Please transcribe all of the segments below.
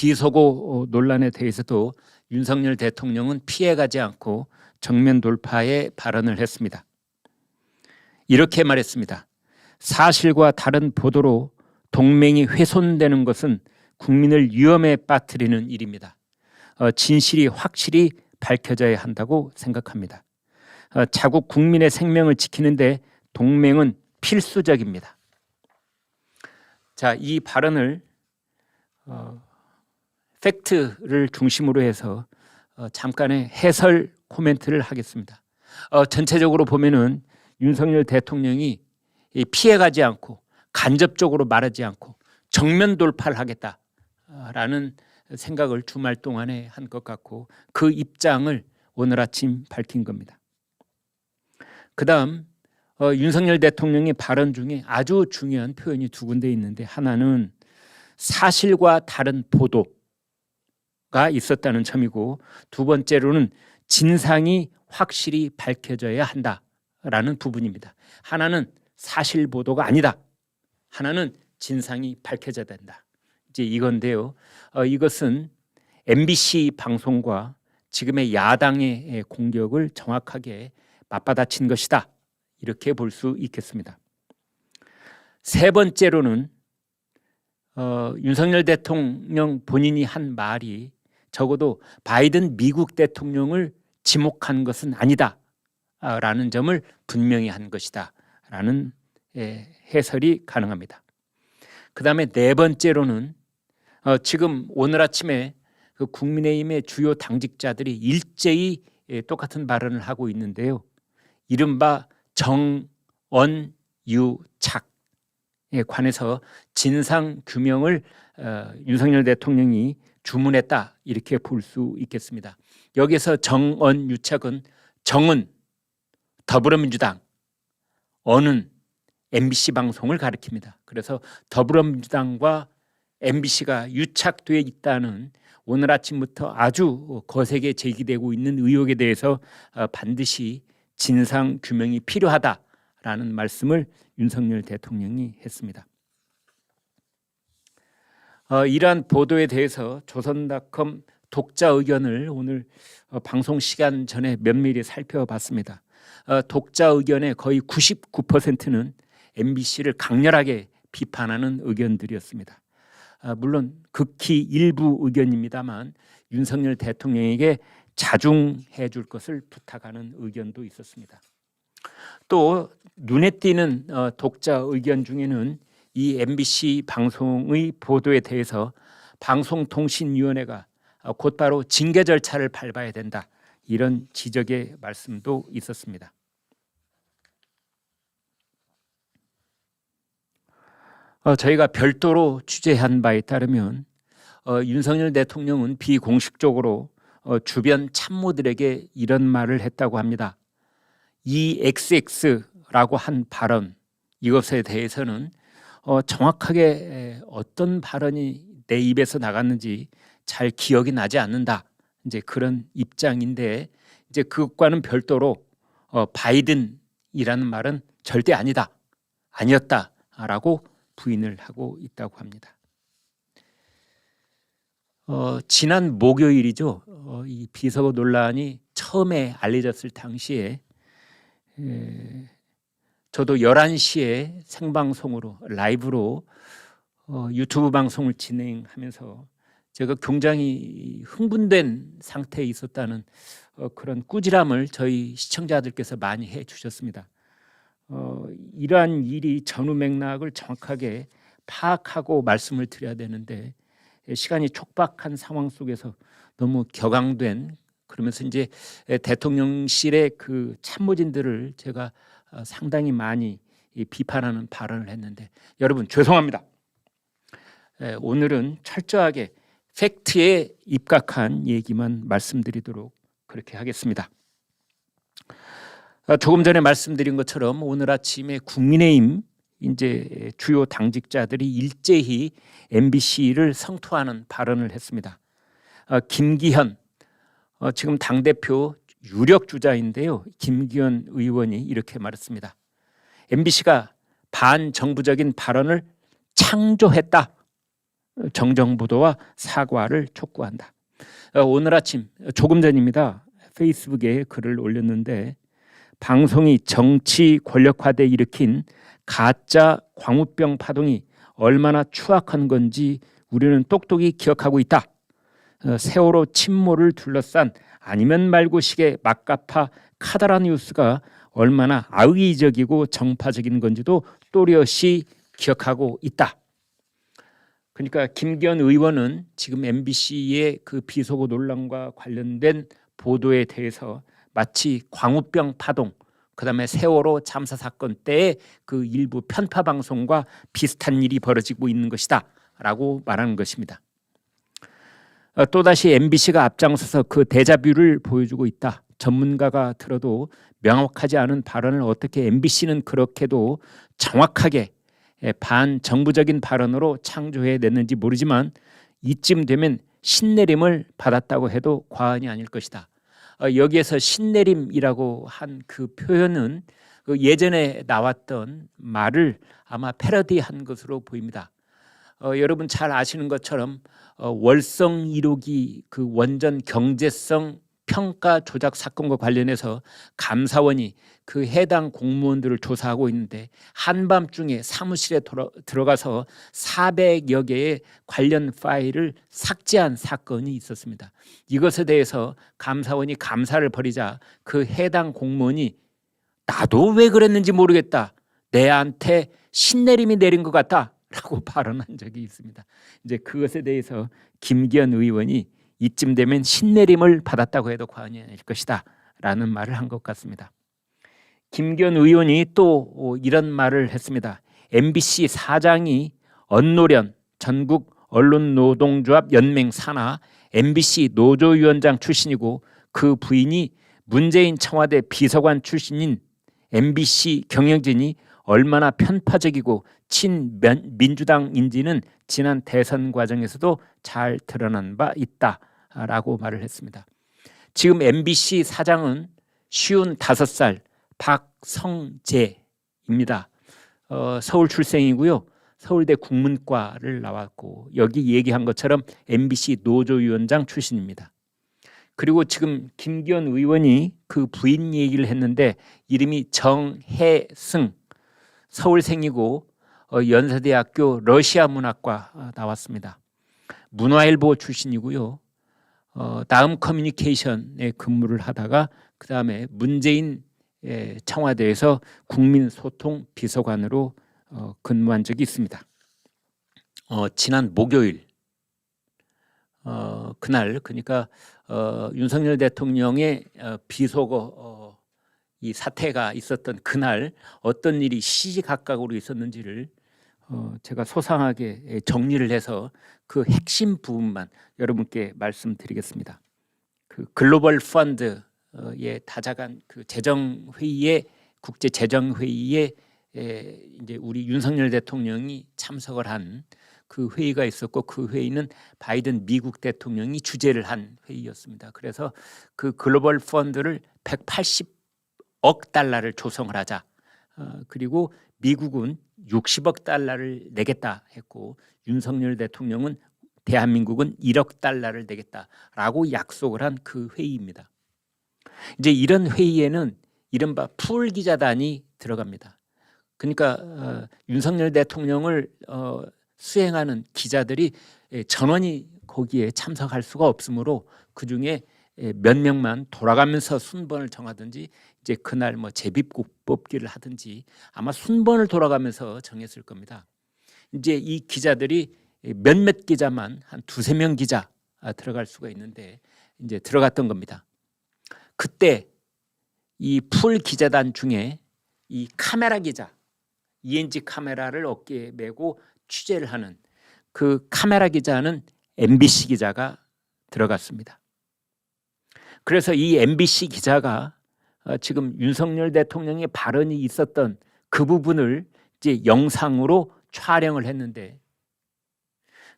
비속어 논란에 대해서도 윤석열 대통령은 피해가지 않고 정면 돌파의 발언을 했습니다. 이렇게 말했습니다. 사실과 다른 보도로 동맹이 훼손되는 것은 국민을 위험에 빠뜨리는 일입니다. 진실이 확실히 밝혀져야 한다고 생각합니다. 자국 국민의 생명을 지키는데 동맹은 필수적입니다. 자, 이 발언을 팩트를 중심으로 해서 잠깐의 해설 코멘트를 하겠습니다. 전체적으로 보면은 윤석열 대통령이 피해가지 않고 간접적으로 말하지 않고 정면 돌파를 하겠다라는 생각을 주말 동안에 한 것 같고 그 입장을 오늘 아침 밝힌 겁니다. 그 다음 윤석열 대통령의 발언 중에 아주 중요한 표현이 두 군데 있는데 하나는 사실과 다른 보도가 있었다는 점이고 두 번째로는 진상이 확실히 밝혀져야 한다라는 부분입니다. 하나는 사실 보도가 아니다. 하나는 진상이 밝혀져야 된다. 이제 이건데요. 이것은 MBC 방송과 지금의 야당의 공격을 정확하게 맞받아친 것이다. 이렇게 볼 수 있겠습니다. 세 번째로는 윤석열 대통령 본인이 한 말이 적어도 바이든 미국 대통령을 지목한 것은 아니다 라는 점을 분명히 한 것이다 라는 해설이 가능합니다. 그 다음에 네 번째로는 지금 오늘 아침에 그 국민의힘의 주요 당직자들이 일제히 똑같은 발언을 하고 있는데요. 이른바 정언유착에 관해서 진상 규명을 윤석열 대통령이 주문했다 이렇게 볼 수 있겠습니다. 여기서 정언유착은 정은 더불어민주당, 언은 MBC 방송을 가리킵니다. 그래서 더불어민주당과 MBC가 유착되어 있다는 오늘 아침부터 아주 거세게 제기되고 있는 의혹에 대해서 반드시 진상 규명이 필요하다라는 말씀을 윤석열 대통령이 했습니다. 이러한 보도에 대해서 조선닷컴 독자 의견을 오늘 방송 시간 전에 면밀히 살펴봤습니다. 독자 의견의 거의 99%는 MBC를 강렬하게 비판하는 의견들이었습니다. 물론 극히 일부 의견입니다만 윤석열 대통령에게 자중해 줄 것을 부탁하는 의견도 있었습니다. 또 눈에 띄는 독자 의견 중에는 이 MBC 방송의 보도에 대해서 방송통신위원회가 곧바로 징계 절차를 밟아야 된다 이런 지적의 말씀도 있었습니다. 저희가 별도로 취재한 바에 따르면 윤석열 대통령은 비공식적으로 주변 참모들에게 이런 말을 했다고 합니다. 이 XX라고 한 발언 이것에 대해서는 정확하게 어떤 발언이 내 입에서 나갔는지 잘 기억이 나지 않는다. 이제 그런 입장인데 이제 그것과는 별도로 바이든이라는 말은 절대 아니다, 아니었다라고 부인을 하고 있다고 합니다. 지난 목요일이죠. 이 비서거 논란이 처음에 알려졌을 당시에 저도 11시에 생방송으로 라이브로 유튜브 방송을 진행하면서 제가 굉장히 흥분된 상태에 있었다는 그런 꾸지람을 저희 시청자들께서 많이 해주셨습니다. 이러한 일이 전후 맥락을 정확하게 파악하고 말씀을 드려야 되는데 시간이 촉박한 상황 속에서 너무 격앙된 그러면서 이제 대통령실의 그 참모진들을 제가 상당히 많이 비판하는 발언을 했는데 여러분 죄송합니다. 오늘은 철저하게 팩트에 입각한 얘기만 말씀드리도록 그렇게 하겠습니다. 조금 전에 말씀드린 것처럼 오늘 아침에 국민의힘 이제 주요 당직자들이 일제히 MBC를 성토하는 발언을 했습니다. 김기현 지금 당대표 유력 주자인데요. 김기현 의원이 이렇게 말했습니다. MBC가 반정부적인 발언을 창조했다. 정정보도와 사과를 촉구한다. 오늘 아침 조금 전입니다. 페이스북에 글을 올렸는데 방송이 정치 권력화돼 일으킨 가짜 광우병 파동이 얼마나 추악한 건지 우리는 똑똑히 기억하고 있다. 세월호 침몰을 둘러싼 아니면 말고식의 막가파 카더라 뉴스가 얼마나 악의적이고 정파적인 건지도 또렷이 기억하고 있다. 그러니까 김기현 의원은 지금 MBC의 그 비속어 논란과 관련된 보도에 대해서 마치 광우병 파동, 그다음에 세월호 참사 사건 때의 그 일부 편파 방송과 비슷한 일이 벌어지고 있는 것이다 라고 말하는 것입니다. 또다시 MBC가 앞장서서 그 데자뷰를 보여주고 있다. 전문가가 들어도 명확하지 않은 발언을 어떻게 MBC는 그렇게도 정확하게 반정부적인 발언으로 창조해냈는지 모르지만 이쯤 되면 신내림을 받았다고 해도 과언이 아닐 것이다. 여기에서 신내림이라고 한 그 표현은 그 예전에 나왔던 말을 아마 패러디한 것으로 보입니다. 여러분 잘 아시는 것처럼 월성 1호기 그 원전 경제성 평가 조작 사건과 관련해서 감사원이 그 해당 공무원들을 조사하고 있는데 한밤중에 사무실에 들어가서 400여 개의 관련 파일을 삭제한 사건이 있었습니다. 이것에 대해서 감사원이 감사를 벌이자 그 해당 공무원이 나도 왜 그랬는지 모르겠다. 내한테 신내림이 내린 것 같다. 라고 발언한 적이 있습니다. 이제 그것에 대해서 김기현 의원이 이쯤 되면 신내림을 받았다고 해도 과언이 아닐 것이다 라는 말을 한 것 같습니다. 김기현 의원이 또 이런 말을 했습니다. MBC 사장이 언노련 전국 언론노동조합 연맹 산하 MBC 노조위원장 출신이고 그 부인이 문재인 청와대 비서관 출신인 MBC 경영진이 얼마나 편파적이고 친민주당인지는 지난 대선 과정에서도 잘 드러난 바 있다라고 말을 했습니다. 지금 MBC 사장은 55살 박성재입니다. 서울 출생이고요. 서울대 국문과를 나왔고 여기 얘기한 것처럼 MBC 노조위원장 출신입니다. 그리고 지금 김기현 의원이 그 부인 얘기를 했는데 이름이 정혜승, 서울생이고 연세대학교 러시아 문학과 나왔습니다. 문화일보 출신이고요. 다음 커뮤니케이션에 근무를 하다가 그 다음에 문재인 청와대에서 국민소통 비서관으로 근무한 적이 있습니다. 지난 목요일 그날 그러니까 윤석열 대통령의 비속어 이 사태가 있었던 그날 어떤 일이 시시각각으로 있었는지를 제가 소상하게 정리를 해서 그 핵심 부분만 여러분께 말씀드리겠습니다. 그 글로벌 펀드의 다자간 그 재정회의에 국제 재정회의에 이제 우리 윤석열 대통령이 참석을 한 그 회의가 있었고 그 회의는 바이든 미국 대통령이 주재를 한 회의였습니다. 그래서 그 글로벌 펀드를 180억 달러를 조성을 하자. 그리고 미국은 60억 달러를 내겠다 했고 윤석열 대통령은 대한민국은 1억 달러를 내겠다라고 약속을 한 그 회의입니다. 이제 이런 회의에는 이른바 풀 기자단이 들어갑니다. 그러니까 윤석열 대통령을 수행하는 기자들이 전원이 거기에 참석할 수가 없으므로 그중에 몇 명만 돌아가면서 순번을 정하든지 이제 그날 뭐 제비국 뽑기를 하든지 아마 순번을 돌아가면서 정했을 겁니다. 이제 이 기자들이 몇몇 기자만 한 두세 명 기자 들어갈 수가 있는데 이제 들어갔던 겁니다. 그때 이 풀 기자단 중에 이 카메라 기자, ENG 카메라를 어깨에 메고 취재를 하는 그 카메라 기자는 MBC 기자가 들어갔습니다. 그래서 이 MBC 기자가 지금 윤석열 대통령의 발언이 있었던 그 부분을 이제 영상으로 촬영을 했는데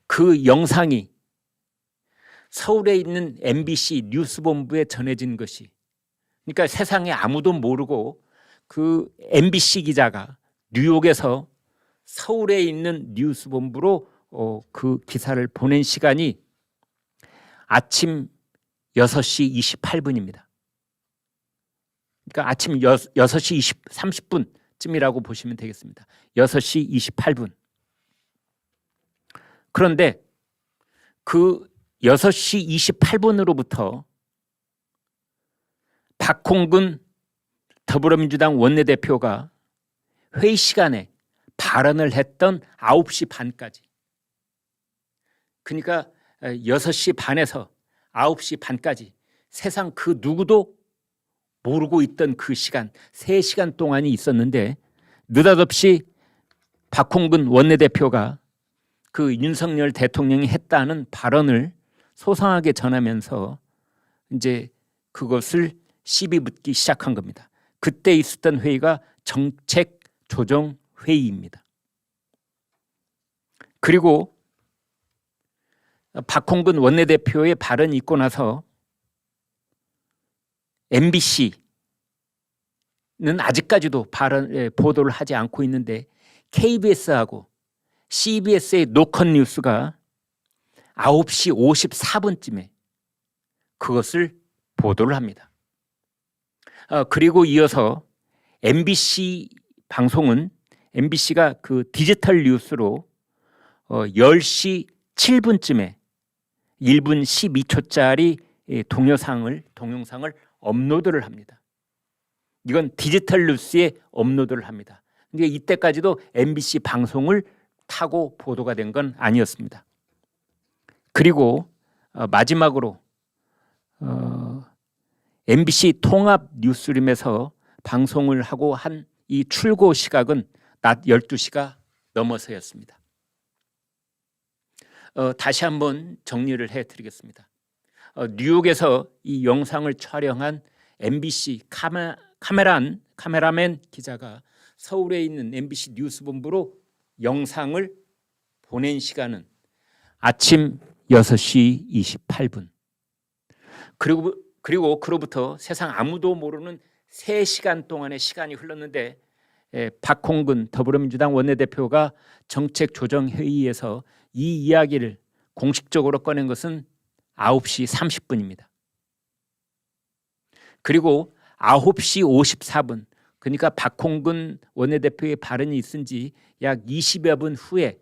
그 영상이 서울에 있는 MBC 뉴스본부에 전해진 것이 그러니까 세상에 아무도 모르고 그 MBC 기자가 뉴욕에서 서울에 있는 뉴스본부로 그 기사를 보낸 시간이 아침 6시 28분입니다. 그러니까 아침 6시 30분쯤이라고 보시면 되겠습니다. 6시 28분. 그런데 그 6시 28분으로부터 박홍근 더불어민주당 원내대표가 회의 시간에 발언을 했던 9시 반까지, 그러니까 6시 반에서 9시 반까지 세상 그 누구도 모르고 있던 그 시간, 3시간 동안이 있었는데 느닷없이 박홍근 원내대표가 그 윤석열 대통령이 했다는 발언을 소상하게 전하면서 이제 그것을 시비 붙기 시작한 겁니다. 그때 있었던 회의가 정책조정회의입니다. 그리고 박홍근 원내대표의 발언이 있고 나서 MBC는 아직까지도 보도를 하지 않고 있는데 KBS하고 CBS의 노컷 뉴스가 9시 54분쯤에 그것을 보도를 합니다. 그리고 이어서 MBC 방송은 MBC가 그 디지털 뉴스로 10시 7분쯤에 1분 12초짜리 동영상을 업로드를 합니다. 이건 디지털 뉴스에 업로드를 합니다. 그러니까 이때까지도 MBC 방송을 타고 보도가 된 건 아니었습니다. 그리고 마지막으로 MBC 통합 뉴스룸에서 방송을 하고 한 이 출고 시각은 낮 12시가 넘어서였습니다. 다시 한번 정리를 해드리겠습니다. 뉴욕에서 이 영상을 촬영한 MBC 카메라맨 기자가 서울에 있는 MBC 뉴스본부로 영상을 보낸 시간은 아침 6시 28분. 그리고 그로부터 세상 아무도 모르는 3시간 동안의 시간이 흘렀는데 박홍근 더불어민주당 원내대표가 정책조정회의에서 이 이야기를 공식적으로 꺼낸 것은 9시 30분입니다. 그리고 9시 54분, 그러니까 박홍근 원내대표의 발언이 있은 지 약 20여 분 후에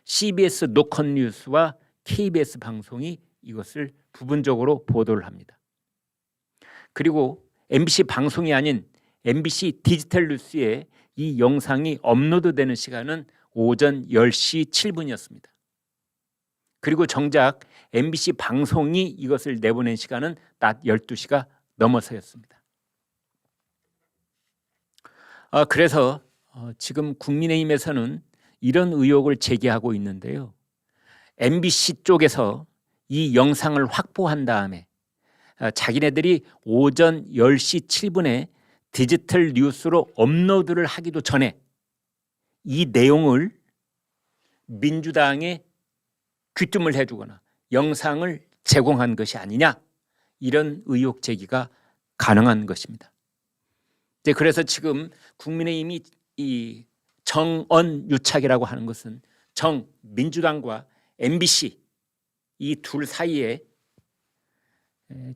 CBS 노컷 뉴스와 KBS 방송이 이것을 부분적으로 보도를 합니다. 그리고 MBC 방송이 아닌 MBC 디지털 뉴스에 이 영상이 업로드되는 시간은 오전 10시 7분이었습니다. 그리고 정작 MBC 방송이 이것을 내보낸 시간은 낮 12시가 넘어서였습니다. 그래서 지금 국민의힘에서는 이런 의혹을 제기하고 있는데요. MBC 쪽에서 이 영상을 확보한 다음에 자기네들이 오전 10시 7분에 디지털 뉴스로 업로드를 하기도 전에 이 내용을 민주당에 귀뜸을 해주거나 영상을 제공한 것이 아니냐, 이런 의혹 제기가 가능한 것입니다. 그래서 지금 국민의힘이 이 정언유착이라고 하는 것은 민주당과 MBC 이 둘 사이에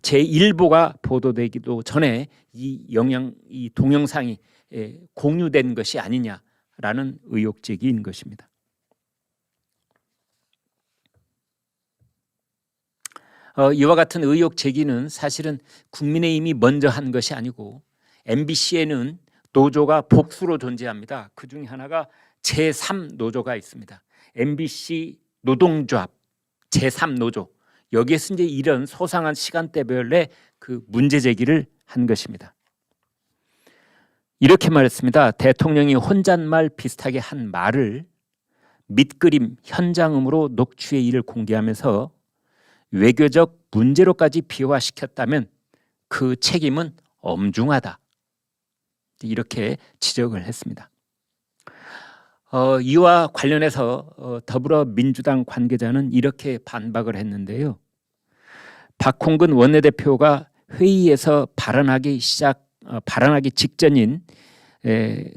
제1보가 보도되기도 전에 이 동영상이 공유된 것이 아니냐라는 의혹 제기인 것입니다. 이와 같은 의혹 제기는 사실은 국민의힘이 먼저 한 것이 아니고 MBC에는 노조가 복수로 존재합니다. 그 중에 하나가 제3노조가 있습니다. MBC 노동조합 제3노조, 여기에서 이제 이런 소상한 시간대별의 그 문제 제기를 한 것입니다. 이렇게 말했습니다. 대통령이 혼잣말 비슷하게 한 말을 밑그림 현장음으로 녹취의 일을 공개하면서 외교적 문제로까지 비화시켰다면 그 책임은 엄중하다, 이렇게 지적을 했습니다. 이와 관련해서 더불어민주당 관계자는 이렇게 반박을 했는데요. 박홍근 원내대표가 회의에서 발언하기 직전인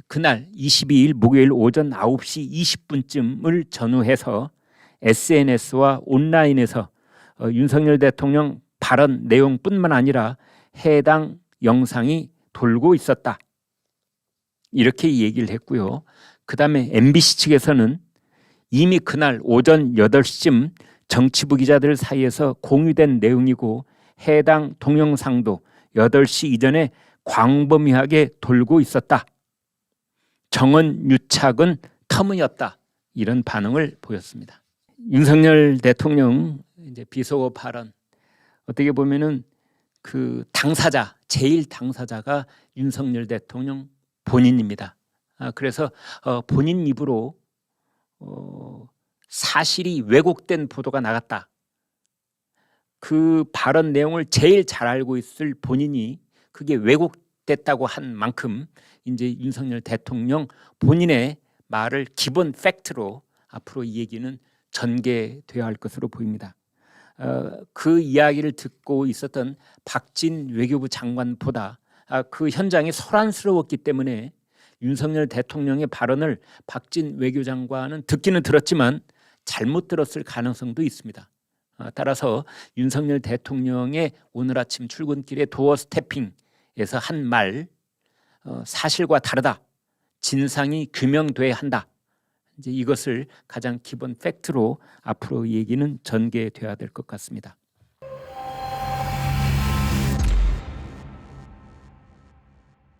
그날 22일 목요일 오전 9시 20분쯤을 전후해서 SNS와 온라인에서 윤석열 대통령 발언 내용뿐만 아니라 해당 영상이 돌고 있었다. 이렇게 얘기를 했고요. 그 다음에 MBC 측에서는 이미 그날 오전 8시쯤 정치부 기자들 사이에서 공유된 내용이고 해당 동영상도 8시 이전에 광범위하게 돌고 있었다. 정원 유착은 터무니없다. 이런 반응을 보였습니다. 윤석열 대통령 이제 비속어 발언, 어떻게 보면은 그 당사자, 제일 당사자가 윤석열 대통령 본인입니다. 그래서 본인 입으로 사실이 왜곡된 보도가 나갔다. 그 발언 내용을 제일 잘 알고 있을 본인이 그게 왜곡됐다고 한 만큼 이제 윤석열 대통령 본인의 말을 기본 팩트로 앞으로 이 얘기는 전개되어야 할 것으로 보입니다. 그 이야기를 듣고 있었던 박진 외교부 장관보다 그 현장이 소란스러웠기 때문에 윤석열 대통령의 발언을 박진 외교장관은 듣기는 들었지만 잘못 들었을 가능성도 있습니다. 따라서 윤석열 대통령의 오늘 아침 출근길에 도어 스태핑에서 한 말, 사실과 다르다, 진상이 규명돼야 한다. 이제 이것을 가장 기본 팩트로 앞으로 얘기는 전개돼야 될 것 같습니다.